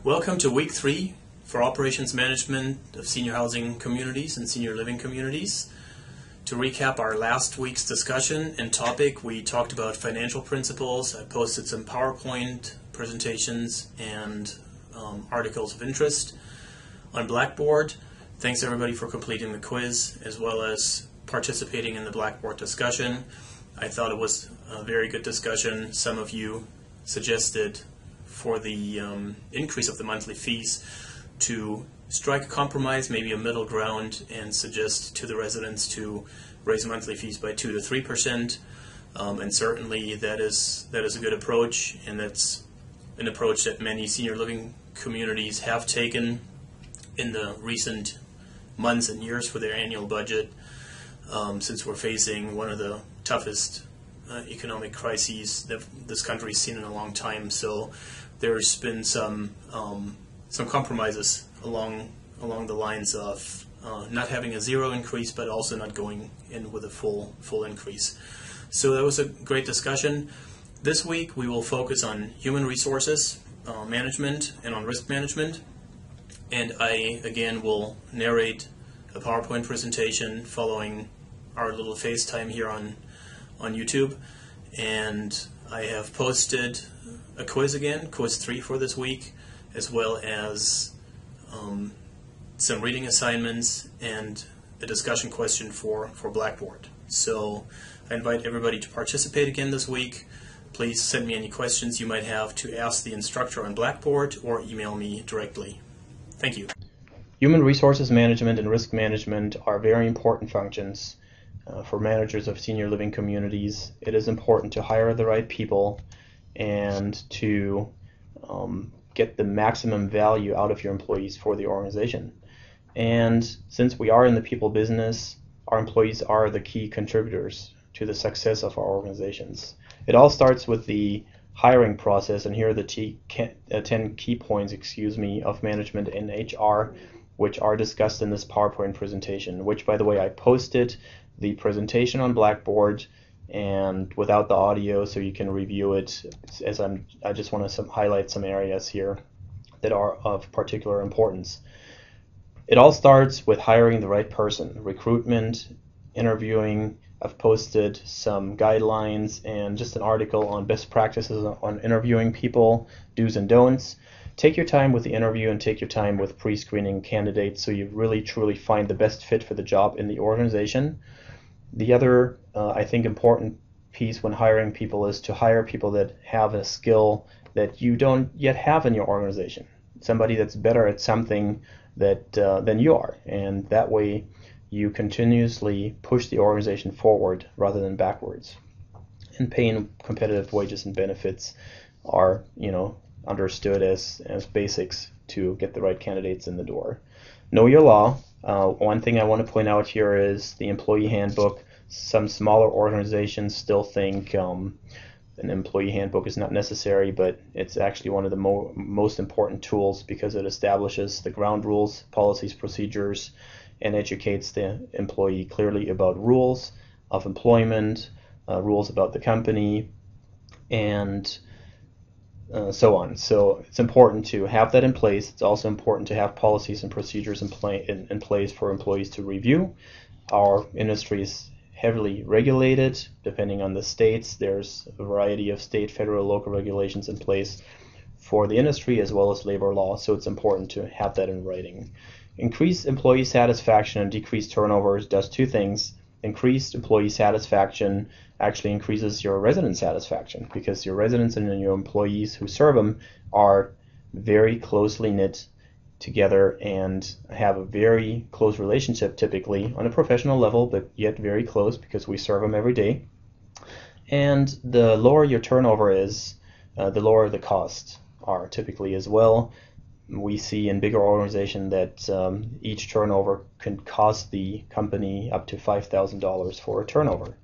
Welcome to week 3 for operations management of senior housing communities and senior living communities. To recap our last week's discussion and topic, we talked about financial principles. I posted some PowerPoint presentations and articles of interest on Blackboard. Thanks everybody for completing the quiz as well as participating in the Blackboard discussion. I thought it was a very good discussion. Some of you suggested for the increase of the monthly fees to strike a compromise, maybe a middle ground, and suggest to the residents to raise monthly fees by 2 to 3%. And certainly that is a good approach, and that's an approach that many senior living communities have taken in the recent months and years for their annual budget, since we're facing one of the toughest economic crises that this country's seen in a long time. So there's been some compromises along the lines of not having a zero increase, but also not going in with a full increase. So that was a great discussion. This week we will focus on human resources management and on risk management. And I again will narrate a PowerPoint presentation following our little FaceTime here on YouTube. And I have posted a quiz again, quiz 3 for this week, as well as some reading assignments and a discussion question for Blackboard. So I invite everybody to participate again this week. Please send me any questions you might have to ask the instructor on Blackboard or email me directly. Thank you. Human resources management and risk management are very important functions for managers of senior living communities. It is important to hire the right people and to get the maximum value out of your employees for the organization. And since we are in the people business, our employees are the key contributors to the success of our organizations. It all starts with the hiring process, and here are the 10 key points, of management in HR, which are discussed in this PowerPoint presentation, which, by the way, I posted the presentation on Blackboard and without the audio, so you can review it. I just want to highlight some areas here that are of particular importance. It all starts with hiring the right person, recruitment, interviewing. I've posted some guidelines and just an article on best practices on interviewing people, do's and don'ts. Take your time with the interview and take your time with pre-screening candidates so you really truly find the best fit for the job in the organization. The other, I think, important piece when hiring people is to hire people that have a skill that you don't yet have in your organization. Somebody that's better at something than you are, and that way you continuously push the organization forward rather than backwards. And paying competitive wages and benefits are, understood as basics to get the right candidates in the door. Know your law. One thing I want to point out here is the employee handbook. Some smaller organizations still think an employee handbook is not necessary, but it's actually one of the most important tools because it establishes the ground rules, policies, procedures, and educates the employee clearly about rules of employment, rules about the company, and so on. So it's important to have that in place. It's also important to have policies and procedures in place for employees to review. Our industry is heavily regulated. Depending on the states, there's a variety of state, federal, local regulations in place for the industry as well as labor law, so it's important to have that in writing. Increased employee satisfaction and decreased turnovers does two things. Increased employee satisfaction actually increases your resident satisfaction because your residents and your employees who serve them are very closely knit together and have a very close relationship, typically on a professional level, but yet very close because we serve them every day. And the lower your turnover is, the lower the costs are typically as well. We see in bigger organizations that each turnover can cost the company up to $5,000 for a turnover.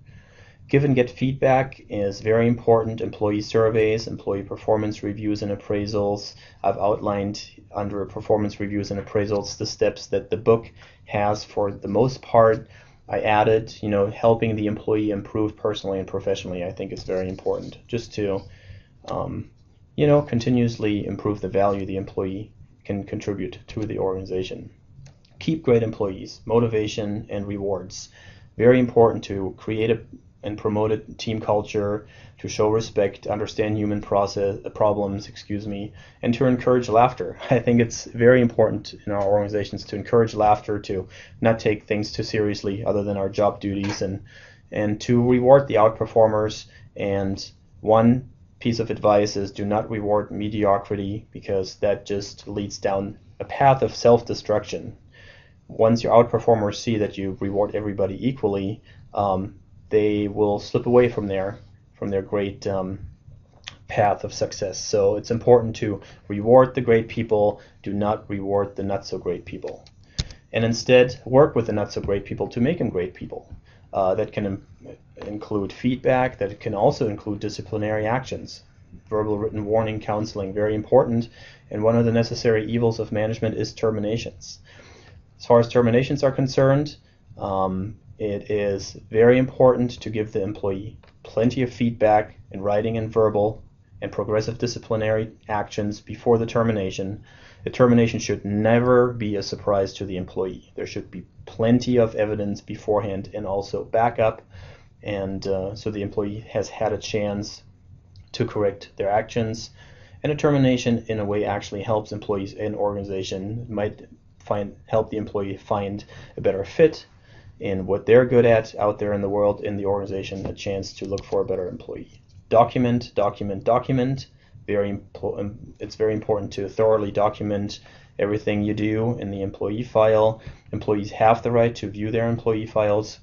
Give and get feedback is very important. Employee surveys, employee performance reviews and appraisals. I've outlined under performance reviews and appraisals the steps that the book has for the most part. I added, helping the employee improve personally and professionally, I think is very important. Just to, continuously improve the value the employee can contribute to the organization. Keep great employees, motivation and rewards. Very important to create and promote a team culture, to show respect, understand human problems, and to encourage laughter. I think it's very important in our organizations to encourage laughter, to not take things too seriously other than our job duties, and to reward the outperformers. And one piece of advice is do not reward mediocrity, because that just leads down a path of self-destruction. Once your outperformers see that you reward everybody equally, they will slip away from their great path of success. So it's important to reward the great people, do not reward the not so great people. And instead work with the not so great people to make them great people. That can include feedback, that can also include disciplinary actions. Verbal, written warning, counseling, very important. And one of the necessary evils of management is terminations. As far as terminations are concerned, it is very important to give the employee plenty of feedback in writing and verbal and progressive disciplinary actions before the termination. The termination should never be a surprise to the employee. There should be plenty of evidence beforehand and also backup, and so the employee has had a chance to correct their actions. And a termination in a way actually helps employees in organization, might help the employee find a better fit in what they're good at out there in the world, in the organization, a chance to look for a better employee. Document, document, document. It's very important to thoroughly document everything you do in the employee file. Employees have the right to view their employee files,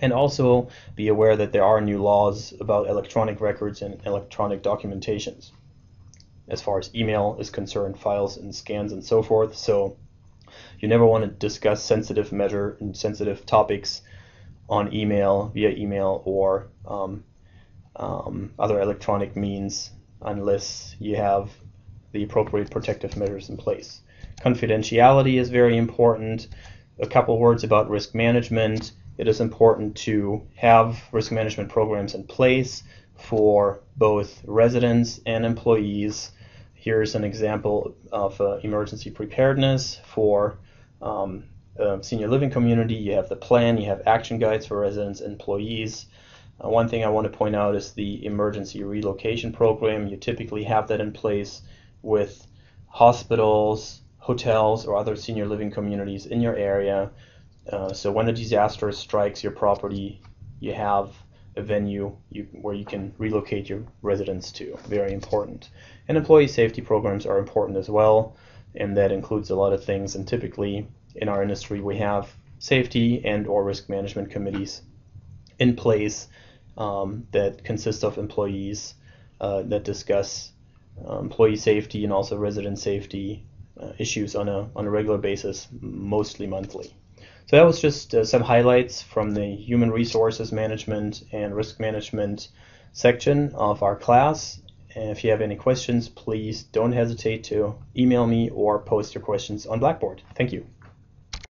and also be aware that there are new laws about electronic records and electronic documentations as far as email is concerned, files and scans and so forth. So you never want to discuss sensitive topics on email, via email, or other electronic means unless you have the appropriate protective measures in place. Confidentiality is very important. A couple words about risk management. It is important to have risk management programs in place for both residents and employees. Here's an example of emergency preparedness for senior living community. You have the plan, you have action guides for residents and employees. One thing I want to point out is the emergency relocation program. You typically have that in place with hospitals, hotels, or other senior living communities in your area. So when a disaster strikes your property, you have a venue where you can relocate your residents to. Very important. And employee safety programs are important as well, and that includes a lot of things. And typically in our industry we have safety and or risk management committees in place that consist of employees that discuss employee safety and also resident safety issues on a regular basis, mostly monthly. So that was just some highlights from the human resources management and risk management section of our class. And if you have any questions, please don't hesitate to email me or post your questions on Blackboard. Thank you.